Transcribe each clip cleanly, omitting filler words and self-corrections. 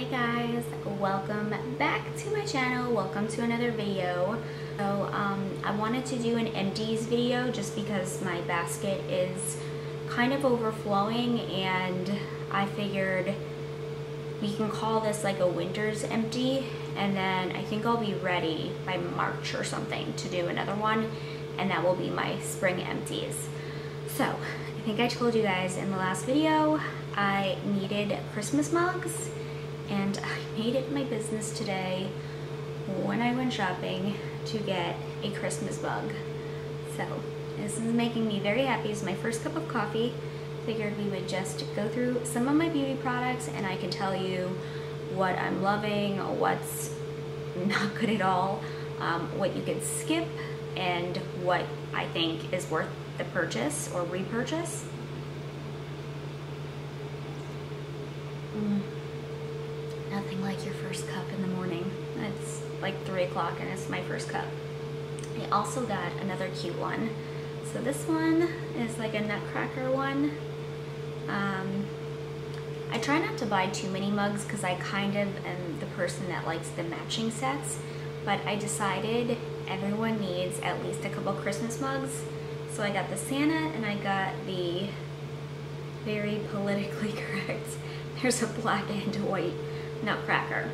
guys, welcome back to my channel. Welcome to another video. So I wanted to do an empties video just because my basket is kind of overflowing, and I figured we can call this like a winter's empty, and then I think I'll be ready by March or something to do another one, and that will be my spring empties. So I think I told you guys in the last video I needed Christmas mugs, and I made it my business today when I went shopping to get a Christmas mug. So this is making me very happy. It's my first cup of coffee. Figured we would just go through some of my beauty products and I can tell you what I'm loving, what's not good at all, what you can skip, and what I think is worth the purchase or repurchase. Nothing like your first cup in the morning. It's like 3 o'clock and it's my first cup. I also got another cute one. So this one is like a nutcracker one. I try not to buy too many mugs because I kind of am the person that likes the matching sets, but I decided everyone needs at least a couple Christmas mugs. So I got the Santa and I got the very politically correct, there's a black and white nutcracker.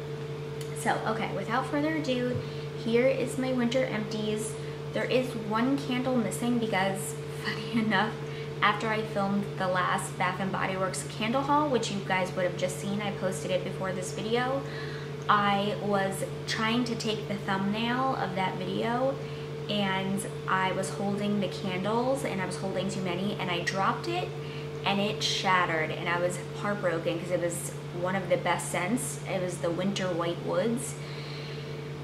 So okay, without further ado, here is my winter empties. There is one candle missing because, funny enough, after I filmed the last Bath & Body Works candle haul, which you guys would have just seen, I posted it before this video, I was trying to take the thumbnail of that video and I was holding the candles and I was holding too many and I dropped it and it shattered, and I was heartbroken because it was one of the best scents. It was the Winter White Woods.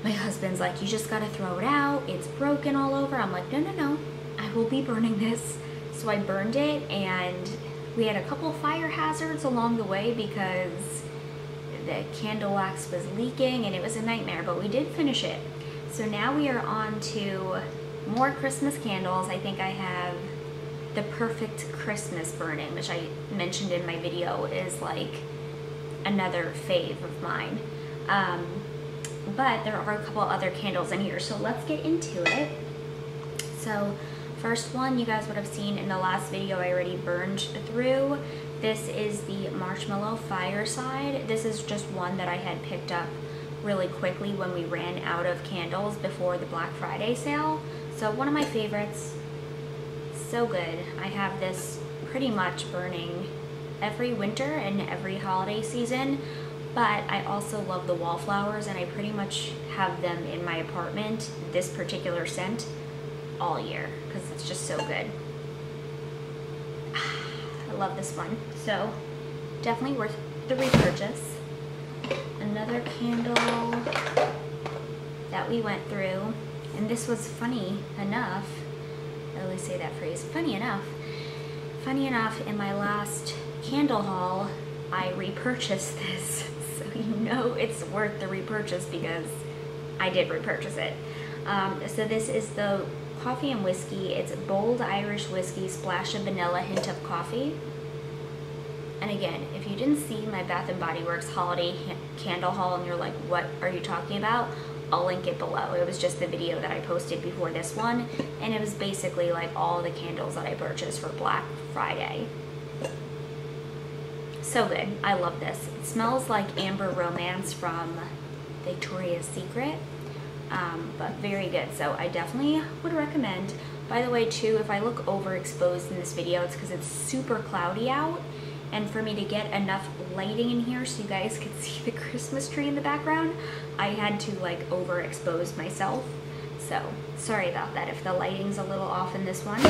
My husband's like, you just gotta throw it out, it's broken all over. I'm like, no, I will be burning this. So I burned it, and we had a couple fire hazards along the way because the candle wax was leaking and it was a nightmare, but we did finish it. So now we are on to more Christmas candles. I think I have the perfect Christmas burning, which I mentioned in my video is like another fave of mine. But there are a couple other candles in here, so let's get into it. So first one you guys would have seen in the last video I already burned through. This is the Marshmallow Fireside. This is just one that I had picked up really quickly when we ran out of candles before the Black Friday sale. So one of my favorites, so good. I have this pretty much burning every winter and every holiday season, but I also love the wallflowers and I pretty much have them in my apartment, this particular scent, all year because it's just so good. I love this one, so definitely worth the repurchase. Another candle that we went through, and this was funny enough, I always say that phrase, funny enough, in my last candle haul I repurchased this, so you know it's worth the repurchase because I did repurchase it. So this is the coffee and whiskey. It's bold Irish whiskey, splash of vanilla, hint of coffee. And again, if you didn't see my Bath & Body Works holiday candle haul and you're like, what are you talking about? I'll link it below. It was just the video that I posted before this one, and it was basically like all the candles that I purchased for Black Friday. So good. I love this. It smells like Amber Romance from Victoria's Secret, but very good. So I definitely would recommend. By the way, too, if I look overexposed in this video, it's because it's super cloudy out, and for me to get enough lighting in here so you guys could see the Christmas tree in the background, I had to like overexpose myself. So sorry about that if the lighting's a little off in this one.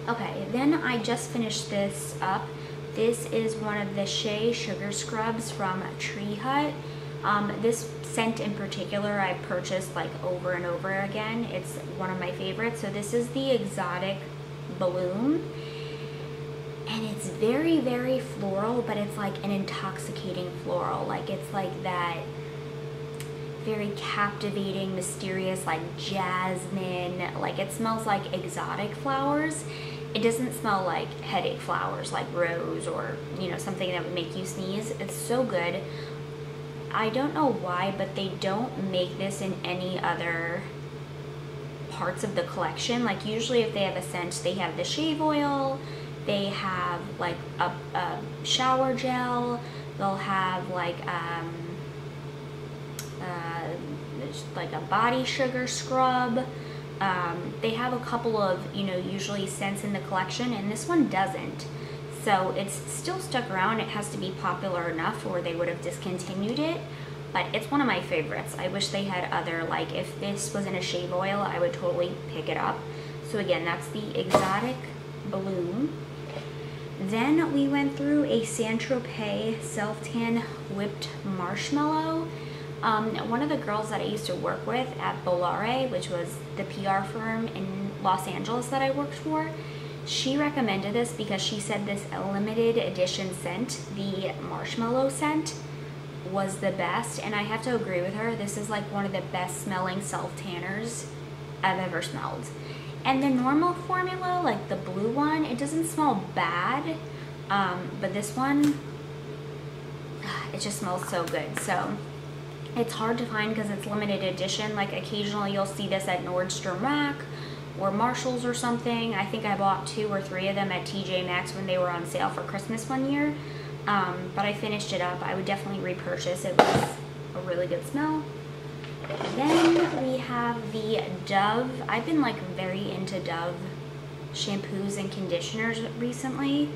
Okay, then I just finished this up. This is one of the Shea Sugar Scrubs from Tree Hut. This scent in particular I purchased like over and over again. It's one of my favorites. So this is the Exotic Bloom. And it's very, very floral, but it's like an intoxicating floral. Like it's like that very captivating, mysterious, like jasmine. Like it smells like exotic flowers. It doesn't smell like headache flowers like rose or, you know, something that would make you sneeze. It's so good. I don't know why, but they don't make this in any other parts of the collection. Like usually if they have a scent, they have the shave oil, they have like a shower gel, they'll have like a body sugar scrub. They have a couple of, you know, usually scents in the collection, and this one doesn't. So it's still stuck around. It has to be popular enough or they would have discontinued it, but it's one of my favorites. I wish they had other, like if this was in a shave oil, I would totally pick it up. So again, that's the Exotic Bloom. Then we went through a Saint-Tropez Self-Tan Whipped Marshmallow. One of the girls that I used to work with at Bolare, which was the PR firm in Los Angeles that I worked for, she recommended this because she said this limited edition scent, the marshmallow scent, was the best, and I have to agree with her. This is like one of the best smelling self-tanners I've ever smelled. And the normal formula, like the blue one, it doesn't smell bad, but this one, it just smells so good. So it's hard to find because it's limited edition. Like occasionally you'll see this at Nordstrom Rack or Marshall's or something. I think I bought 2 or 3 of them at TJ Maxx when they were on sale for Christmas one year. But I finished it up. I would definitely repurchase. It was a really good smell. Then we have the Dove. I've been like very into Dove shampoos and conditioners recently.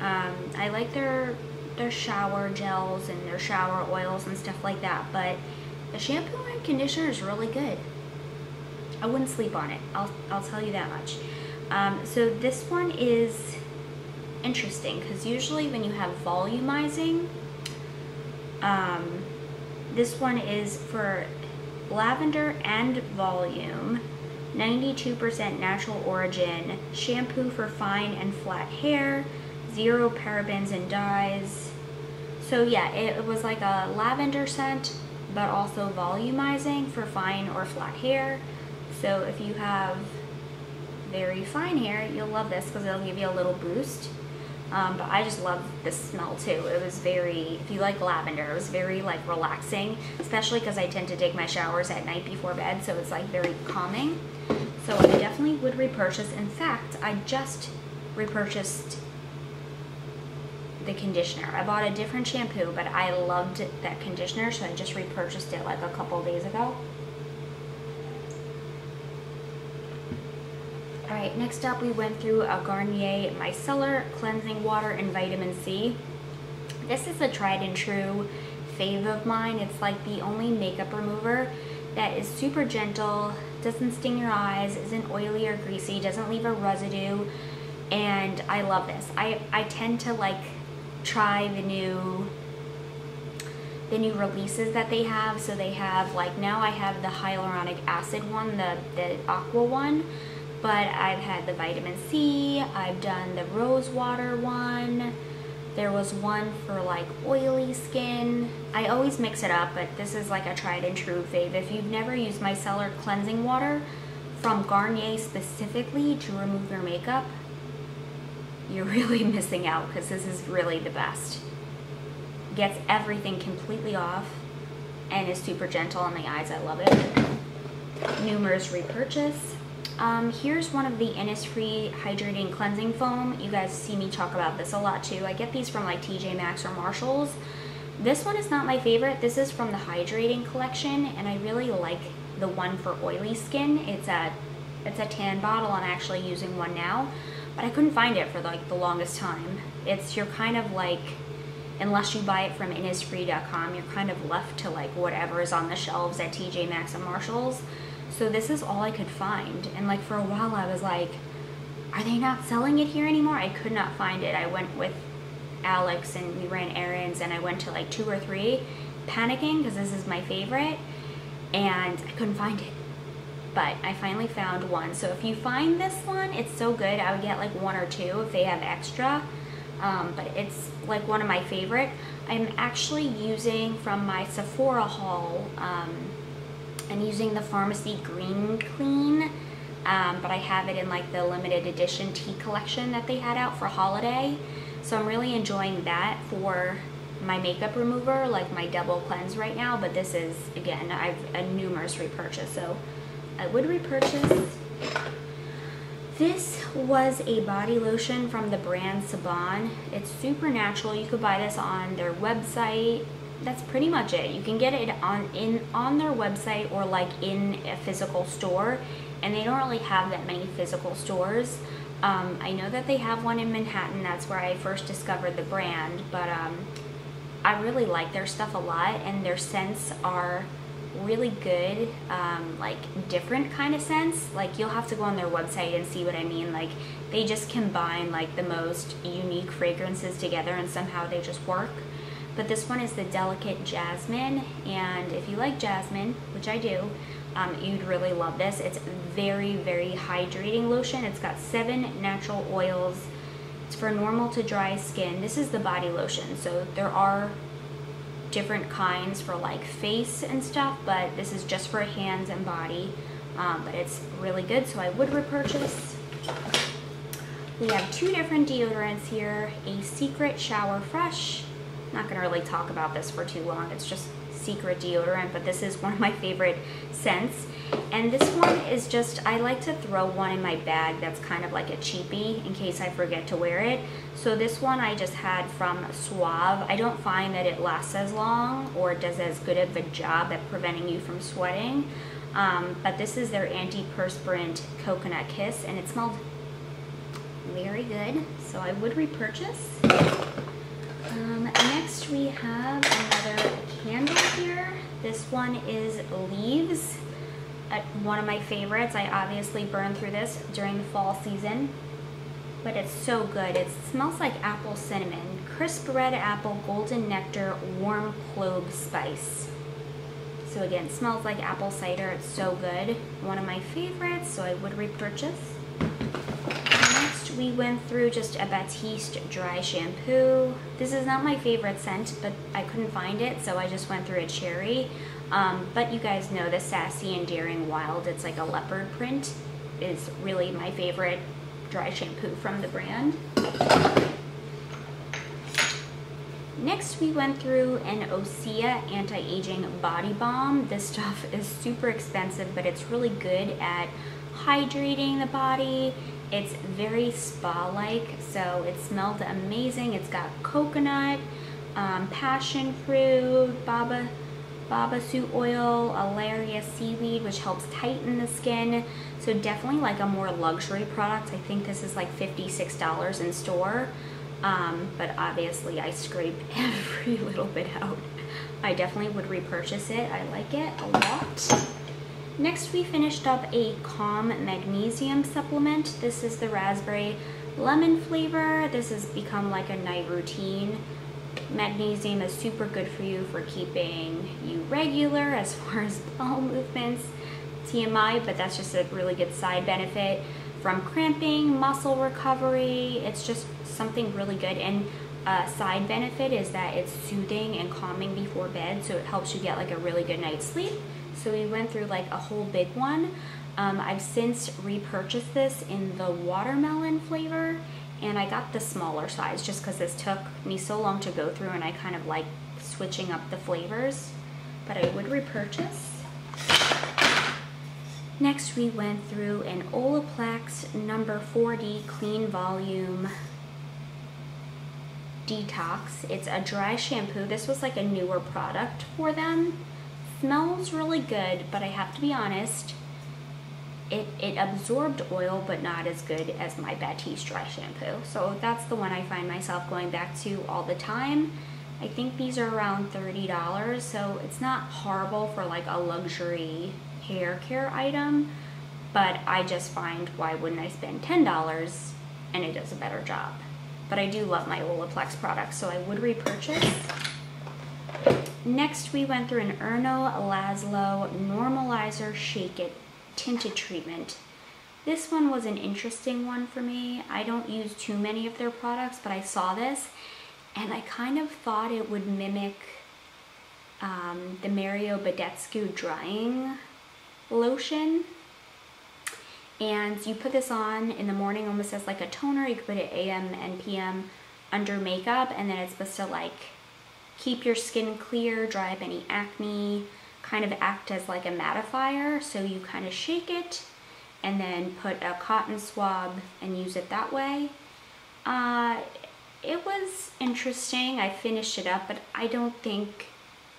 I like their shower gels and their shower oils and stuff like that, but the shampoo and conditioner is really good. I wouldn't sleep on it. I'll tell you that much. So this one is interesting because usually when you have volumizing, this one is for lavender and volume, 92% natural origin, shampoo for fine and flat hair, 0 parabens and dyes. So yeah, it was like a lavender scent, but also volumizing for fine or flat hair. So if you have very fine hair, you'll love this because it'll give you a little boost. But I just love the smell too. It was very, if you like lavender, it was very like relaxing, especially because I tend to take my showers at night before bed, so it's like very calming. So I definitely would repurchase. In fact, I just repurchased the conditioner. I bought a different shampoo, but I loved that conditioner, so I just repurchased it like a couple days ago. Alright, next up we went through a Garnier Micellar Cleansing Water and Vitamin C. This is a tried and true fave of mine. It's like the only makeup remover that is super gentle, doesn't sting your eyes, isn't oily or greasy, doesn't leave a residue, and I love this. I tend to like try the new releases that they have. So they have like, now I have the hyaluronic acid one, the aqua one, but I've had the vitamin C, I've done the rose water one, there was one for like oily skin. I always mix it up, but this is like a tried and true fave. If you've never used micellar cleansing water from Garnier specifically to remove your makeup, you're really missing out because this is really the best. Gets everything completely off and is super gentle on the eyes. I love it. Numerous repurchase. Here's one of the Innisfree Hydrating Cleansing Foam. You guys see me talk about this a lot too. I get these from like TJ Maxx or Marshall's. This one is not my favorite. This is from the Hydrating collection, and I really like the one for oily skin. It's a tan bottle. I'm actually using one now, but I couldn't find it for like the longest time. You're kind of like, unless you buy it from Innisfree.com, you're kind of left to like whatever is on the shelves at TJ Maxx and Marshall's. So this is all I could find, and like for a while I was like, are they not selling it here anymore? I could not find it. I went with Alex and we ran errands, and I went to like 2 or 3, panicking because this is my favorite, and I couldn't find it. But I finally found one. So if you find this one, it's so good. I would get like 1 or 2 if they have extra. But it's like one of my favorite. I'm actually using from my Sephora haul, I'm using the Pharmacy Green Clean, but I have it in like the limited edition tea collection that they had out for holiday. So I'm really enjoying that for my makeup remover, like my double cleanse right now, but this is, again, I've a numerous repurchase, so I would repurchase. This was a body lotion from the brand Saban. It's super natural. You could buy this on their website. That's pretty much it. You can get it on their website or like in a physical store, and they don't really have that many physical stores. I know that they have one in Manhattan. That's where I first discovered the brand, but I really like their stuff a lot, and their scents are really good, like different kind of scents. Like, you'll have to go on their website and see what I mean. Like, they just combine like the most unique fragrances together, and somehow they just work. But this one is the Delicate Jasmine, and if you like jasmine, which I do, you'd really love this. It's very, very hydrating lotion. It's got 7 natural oils. It's for normal to dry skin. This is the body lotion, so there are different kinds for like face and stuff, but this is just for hands and body. But it's really good, so I would repurchase. We have 2 different deodorants here. A Secret Shower Fresh. Not gonna really talk about this for too long. It's just secret deodorant, but this is one of my favorite scents. And this one is just, I like to throw one in my bag that's kind of like a cheapie in case I forget to wear it. So this one I just had from Suave. I don't find that it lasts as long or does as good of a job at preventing you from sweating. But this is their antiperspirant Coconut Kiss, and it smelled very good, so I would repurchase. Next we have another candle here. This one is Leaves, one of my favorites. I obviously burned through this during the fall season, but it's so good. It smells like apple cinnamon, crisp red apple, golden nectar, warm clove spice. So again, it smells like apple cider. It's so good. One of my favorites, so I would repurchase. Next, we went through just a Batiste dry shampoo. This is not my favorite scent, but I couldn't find it, so I just went through a cherry. But you guys know the Sassy and Daring Wild, it's like a leopard print, is really my favorite dry shampoo from the brand. Next, we went through an Osea Anti-Aging Body Balm. This stuff is super expensive, but it's really good at hydrating the body. It's very spa-like, so it smelled amazing. It's got coconut, passion fruit, babassu oil, alaria seaweed, which helps tighten the skin. So definitely like a more luxury product. I think this is like $56 in store. But obviously I scraped every little bit out. I definitely would repurchase it. I like it a lot. Next, we finished up a Calm Magnesium supplement. This is the raspberry lemon flavor. This has become like a night routine. Magnesium is super good for you for keeping you regular as far as bowel movements, TMI, but that's just a really good side benefit from cramping, muscle recovery. It's just something really good. And a side benefit is that it's soothing and calming before bed, so it helps you get like a really good night's sleep. So we went through like a whole big one. I've since repurchased this in the watermelon flavor, and I got the smaller size just because this took me so long to go through and I kind of like switching up the flavors, but I would repurchase. Next, we went through an Olaplex number 4D Clean Volume Detox. It's a dry shampoo. This was like a newer product for them. Smells really good, but I have to be honest, it absorbed oil, but not as good as my Batiste dry shampoo. So that's the one I find myself going back to all the time. I think these are around $30, so it's not horrible for like a luxury hair care item, but I just find, why wouldn't I spend $10 and it does a better job? But I do love my Olaplex products, so I would repurchase. Next, we went through an Erno Laszlo Normalizer Shake It Tinted Treatment. This one was an interesting one for me. I don't use too many of their products, but I saw this and I kind of thought it would mimic the Mario Badescu drying lotion. And you put this on in the morning almost as like a toner. You could put it AM and PM under makeup, and then it's supposed to like keep your skin clear, dry up any acne, kind of act as like a mattifier. So you kind of shake it and then put a cotton swab and use it that way. It was interesting. I finished it up, but I don't think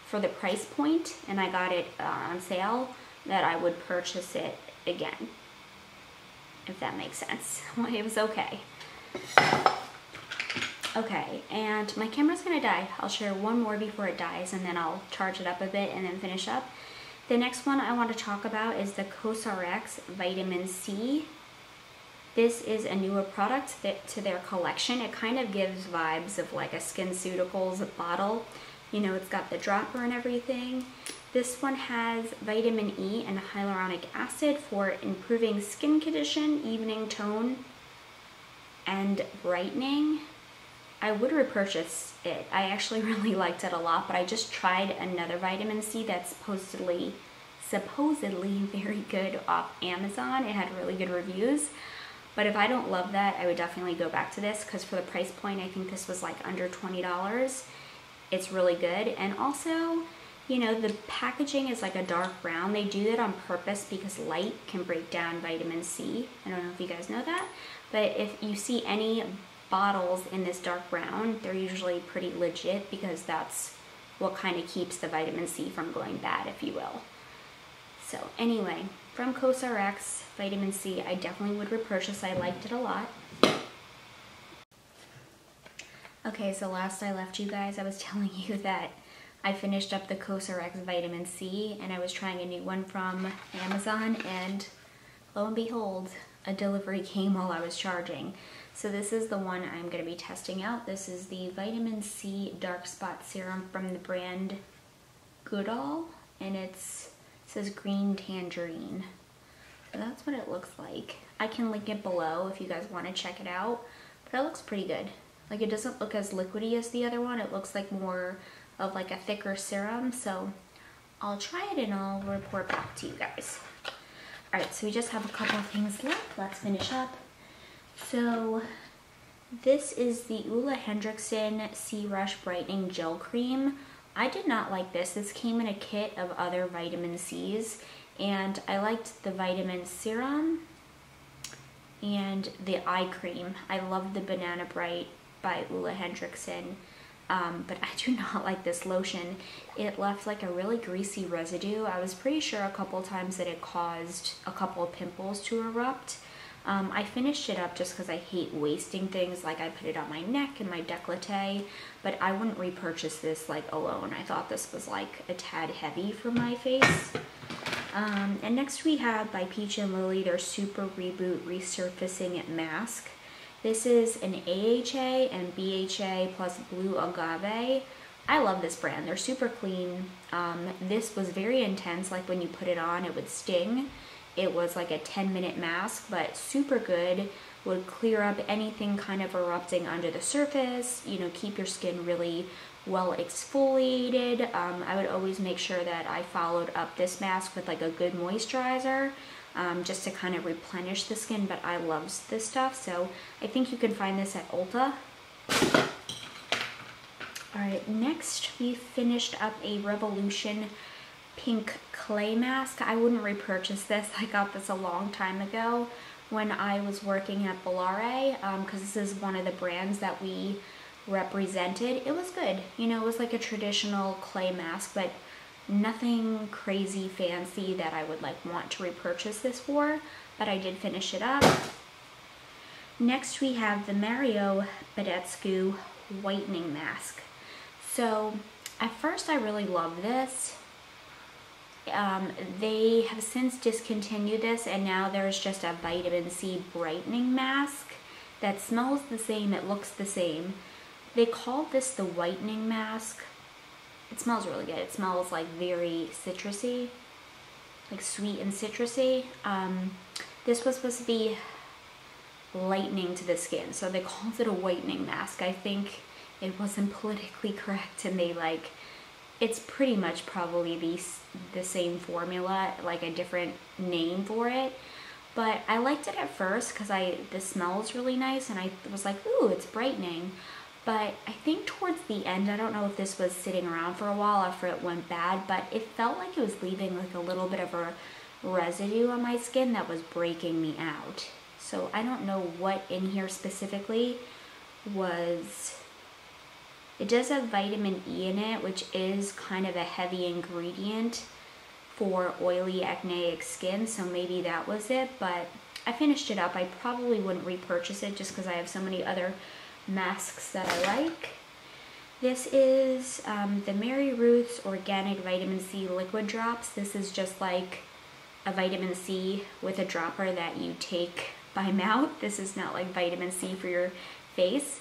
for the price point, and I got it on sale, that I would purchase it again, if that makes sense. It was okay. Okay, and my camera's gonna die. I'll share one more before it dies, and then I'll charge it up a bit and then finish up. The next one I want to talk about is the CosRx Vitamin C. This is a newer product to their collection. It kind of gives vibes of like a SkinCeuticals bottle. You know, it's got the dropper and everything. This one has vitamin E and hyaluronic acid for improving skin condition, evening tone, and brightening. I would repurchase it. I actually really liked it a lot, but I just tried another vitamin C that's supposedly very good off Amazon. It had really good reviews. But if I don't love that, I would definitely go back to this, because for the price point, I think this was like under $20. It's really good. And also, you know, the packaging is like a dark brown. They do that on purpose because light can break down vitamin C. I don't know if you guys know that, but if you see any bottles in this dark brown, they're usually pretty legit, because that's what kind of keeps the vitamin C from going bad, if you will. So anyway, from CosRx, vitamin C, I definitely would repurchase. I liked it a lot. Okay, so last I left you guys, I was telling you that I finished up the CosRx vitamin C, and I was trying a new one from Amazon, and lo and behold, a delivery came while I was charging. So this is the one I'm going to be testing out. This is the vitamin C dark spot serum from the brand Goodall, and it says green tangerine. So that's what it looks like. I can link it below if you guys want to check it out, but it looks pretty good. Like, it doesn't look as liquidy as the other one. It looks like more of like a thicker serum. So I'll try it and I'll report back to you guys. All right, so we just have a couple of things left. Let's finish up. So this is the Ole Henriksen Sea Rush Brightening Gel Cream. I did not like this. This came in a kit of other vitamin C's, and I liked the vitamin serum and the eye cream. I love the Banana Bright by Ole Henriksen, but I do not like this lotion. It left like a really greasy residue. I was pretty sure a couple times that it caused a couple of pimples to erupt. I finished it up just because I hate wasting things. Like, I put it on my neck and my décolleté, but I wouldn't repurchase this like alone. I thought this was like a tad heavy for my face. And next we have by Peach and Lily their Super Reboot Resurfacing Mask. This is an AHA and BHA plus blue agave. I love this brand. They're super clean. This was very intense. Like, when you put it on, it would sting. It was like a 10-minute mask, but super good. Would clear up anything kind of erupting under the surface, you know, keep your skin really well exfoliated. I would always make sure that I followed up this mask with like a good moisturizer, just to kind of replenish the skin, but I love this stuff, so I think you can find this at Ulta. Alright, next we finished up a Revolution Pink Clay Mask. I wouldn't repurchase this. I got this a long time ago when I was working at Bellare, because this is one of the brands that we represented. It was good. You know, it was like a traditional clay mask, but nothing crazy fancy that I would like want to repurchase this for, but I did finish it up. Next we have the Mario Badescu Whitening Mask. So at first I really loved this. They have since discontinued this, and now there's just a vitamin C brightening mask that smells the same, it looks the same. They called this the whitening mask. It smells really good. It smells like very citrusy, like sweet and citrusy. This was supposed to be lightening to the skin, so they called it a whitening mask. I think it wasn't politically correct, and they like, it's pretty much probably the same formula, like a different name for it. But I liked it at first because the smell is really nice, and I was like, ooh, it's brightening. But I think towards the end, I don't know if this was sitting around for a while after it went bad, but it felt like it was leaving like a little bit of a residue on my skin that was breaking me out. So I don't know what in here specifically was. It does have vitamin E in it, which is kind of a heavy ingredient for oily acneic skin, so maybe that was it, but I finished it up. I probably wouldn't repurchase it just because I have so many other masks that I like. This is the Mary Ruth's Organic Vitamin C Liquid Drops. This is just like a vitamin C with a dropper that you take by mouth. This is not like vitamin C for your face.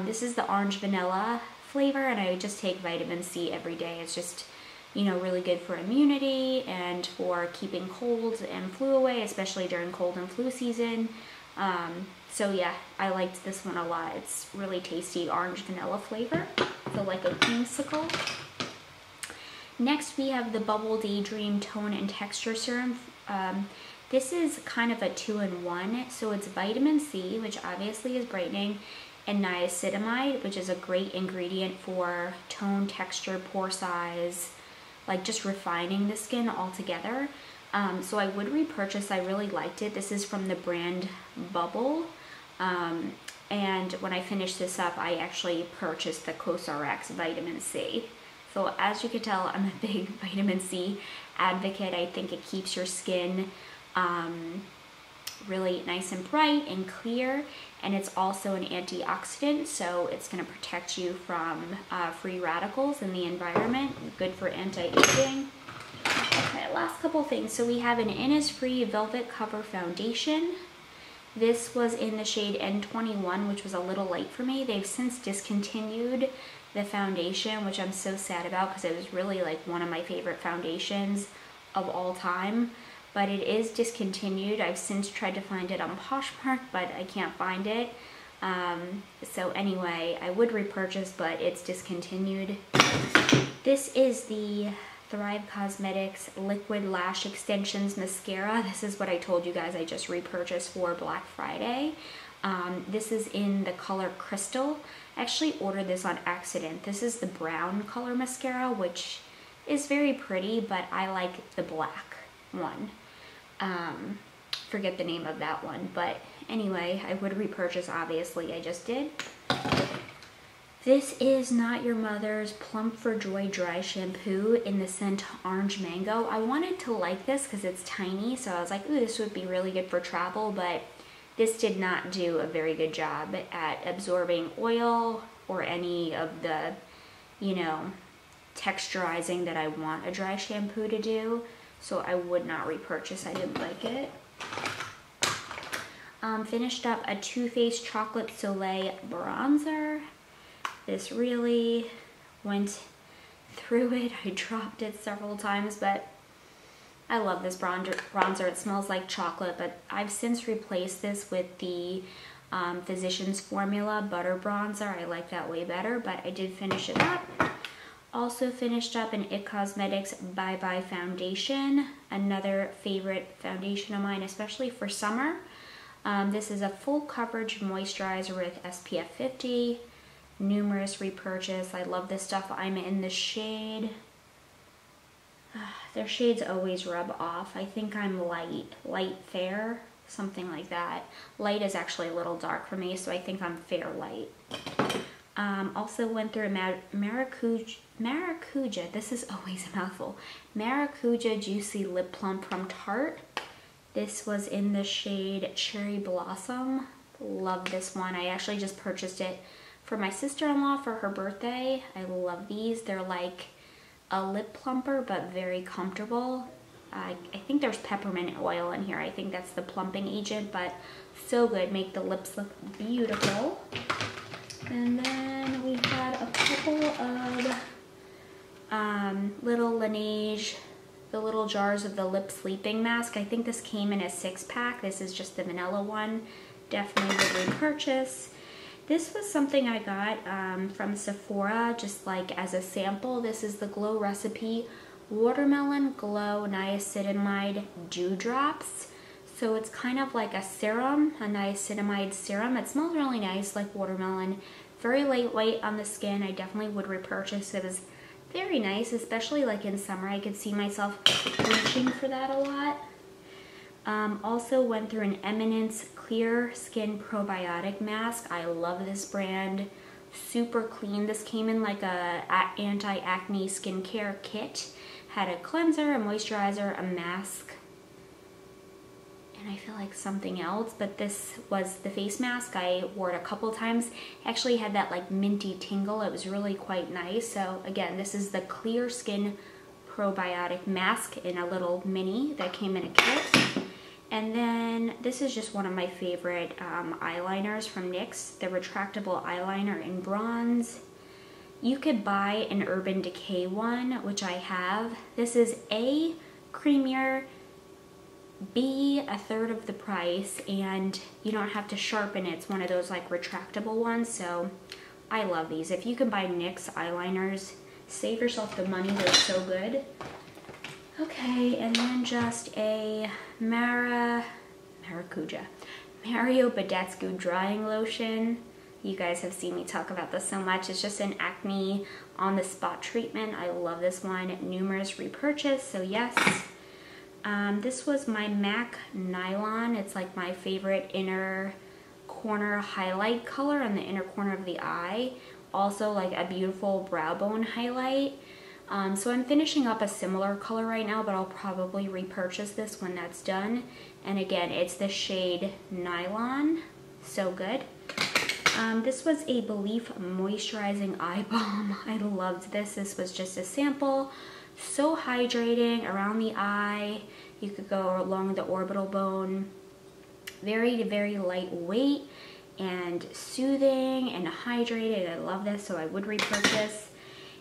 This is the orange vanilla flavor, and I just take vitamin C every day. It's just, you know, really good for immunity and for keeping colds and flu away, especially during cold and flu season. So yeah, I liked this one a lot. It's really tasty orange vanilla flavor, so like a creamsicle. Next we have the Bubble Daydream Tone and Texture Serum. This is kind of a 2-in-1, so it's vitamin C, which obviously is brightening, and niacinamide, which is a great ingredient for tone, texture, pore size, like just refining the skin altogether. So I would repurchase. I really liked it. This is from the brand Bubble. And when I finished this up, I actually purchased the CosRX Vitamin C. So as you can tell, I'm a big vitamin C advocate. I think it keeps your skin really nice and bright and clear, and it's also an antioxidant, so it's going to protect you from free radicals in the environment. Good for anti-aging. Okay, last couple things. So we have an Innisfree Velvet Cover Foundation. This was in the shade N21, which was a little light for me. They've since discontinued the foundation, which I'm so sad about because it was really like one of my favorite foundations of all time. But it is discontinued. I've since tried to find it on Poshmark, but I can't find it. So anyway, I would repurchase, but it's discontinued. This is the Thrive Cosmetics Liquid Lash Extensions Mascara. This is what I told you guys I just repurchased for Black Friday. This is in the color Crystal. I actually ordered this on accident. This is the brown color mascara, which is very pretty, but I like the black one. Forget the name of that one, but anyway, I would repurchase, obviously. I just did. This is Not Your Mother's Plump for Joy Dry Shampoo in the scent Orange Mango. I wanted to like this because it's tiny, so I was like, ooh, this would be really good for travel, but this did not do a very good job at absorbing oil or any of the, you know, texturizing that I want a dry shampoo to do. So I would not repurchase. I didn't like it. Finished up a Too Faced Chocolate Soleil bronzer. This really went through it. I dropped it several times, but I love this bronzer. It smells like chocolate, but I've since replaced this with the Physicians Formula Butter Bronzer. I like that way better, but I did finish it up. Also finished up an IT Cosmetics Bye Bye Foundation, another favorite foundation of mine, especially for summer. This is a full coverage moisturizer with SPF 50, numerous repurchase. I love this stuff. I'm in the shade, their shades always rub off. I think I'm light fair, something like that. Light is actually a little dark for me, so I think I'm fair light. Also went through Maracuja, this is always a mouthful, Maracuja Juicy Lip Plump from Tarte. This was in the shade Cherry Blossom. Love this one. I actually just purchased it for my sister-in-law for her birthday. I love these. They're like a lip plumper, but very comfortable. I think there's peppermint oil in here. I think that's the plumping agent, but so good. Make the lips look beautiful. And then we had a couple of little Laneige, the little jars of the lip sleeping mask. I think this came in a 6-pack. This is just the vanilla one. Definitely would repurchase. This was something I got from Sephora, just like as a sample. This is the Glow Recipe Watermelon Glow Niacinamide Dewdrops. So it's kind of like a serum, a niacinamide serum. It smells really nice, like watermelon. Very lightweight on the skin. I definitely would repurchase. It was very nice, especially like in summer. I could see myself reaching for that a lot. Also went through an Eminence Clear Skin Probiotic Mask. I love this brand. Super clean. This came in like a anti-acne skincare kit. Had a cleanser, a moisturizer, a mask, and I feel like something else, but this was the face mask. I wore it a couple times. Actually had that like minty tingle. It was really quite nice. So again, this is the Clear Skin Probiotic Mask in a little mini that came in a kit. And then this is just one of my favorite eyeliners from NYX, the retractable eyeliner in bronze. You could buy an Urban Decay one, which I have. This is A, creamier, B, a third of the price, and you don't have to sharpen it. It's one of those like retractable ones, so I love these. If you can buy NYX eyeliners, save yourself the money, they're so good. Okay, and then just a Mario Badescu drying lotion. You guys have seen me talk about this so much. It's just an acne on the spot treatment. I love this one. Numerous repurchase, so yes. This was my MAC Nylon. It's like my favorite inner corner highlight color on the inner corner of the eye. Also like a beautiful brow bone highlight. So I'm finishing up a similar color right now, but I'll probably repurchase this when that's done. And again, it's the shade Nylon. So good. This was a Belief Moisturizing Eye Balm. I loved this. This was just a sample. So hydrating around the eye. You could go along the orbital bone. Very, very lightweight and soothing and hydrated. I love this, so I would repurchase.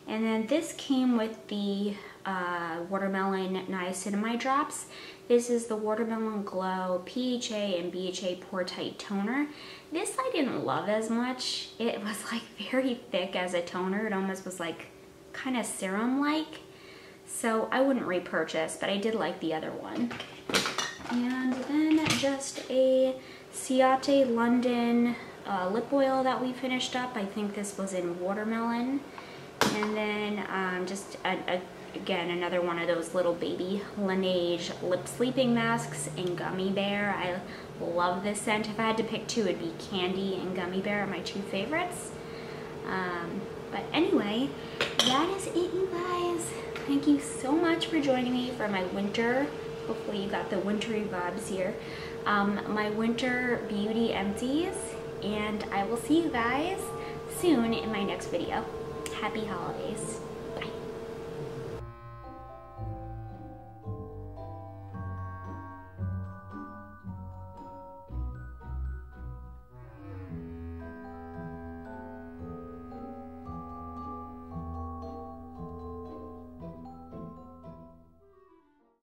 And then this came with the Watermelon Niacinamide Drops. This is the Watermelon Glow PHA and BHA Pore Tight Toner. This I didn't love as much. It was like very thick as a toner. It almost was like kind of serum-like. So I wouldn't repurchase, but I did like the other one. And then just a Ciate London lip oil that we finished up. I think this was in Watermelon. And then just, again, another one of those little baby Laneige lip sleeping masks in Gummy Bear. I love this scent. If I had to pick two, it'd be Candy and Gummy Bear are my two favorites. But anyway, that is it, you guys. Thank you so much for joining me for my winter. Hopefully you got the wintry vibes here. My winter beauty empties. And I will see you guys soon in my next video. Happy holidays.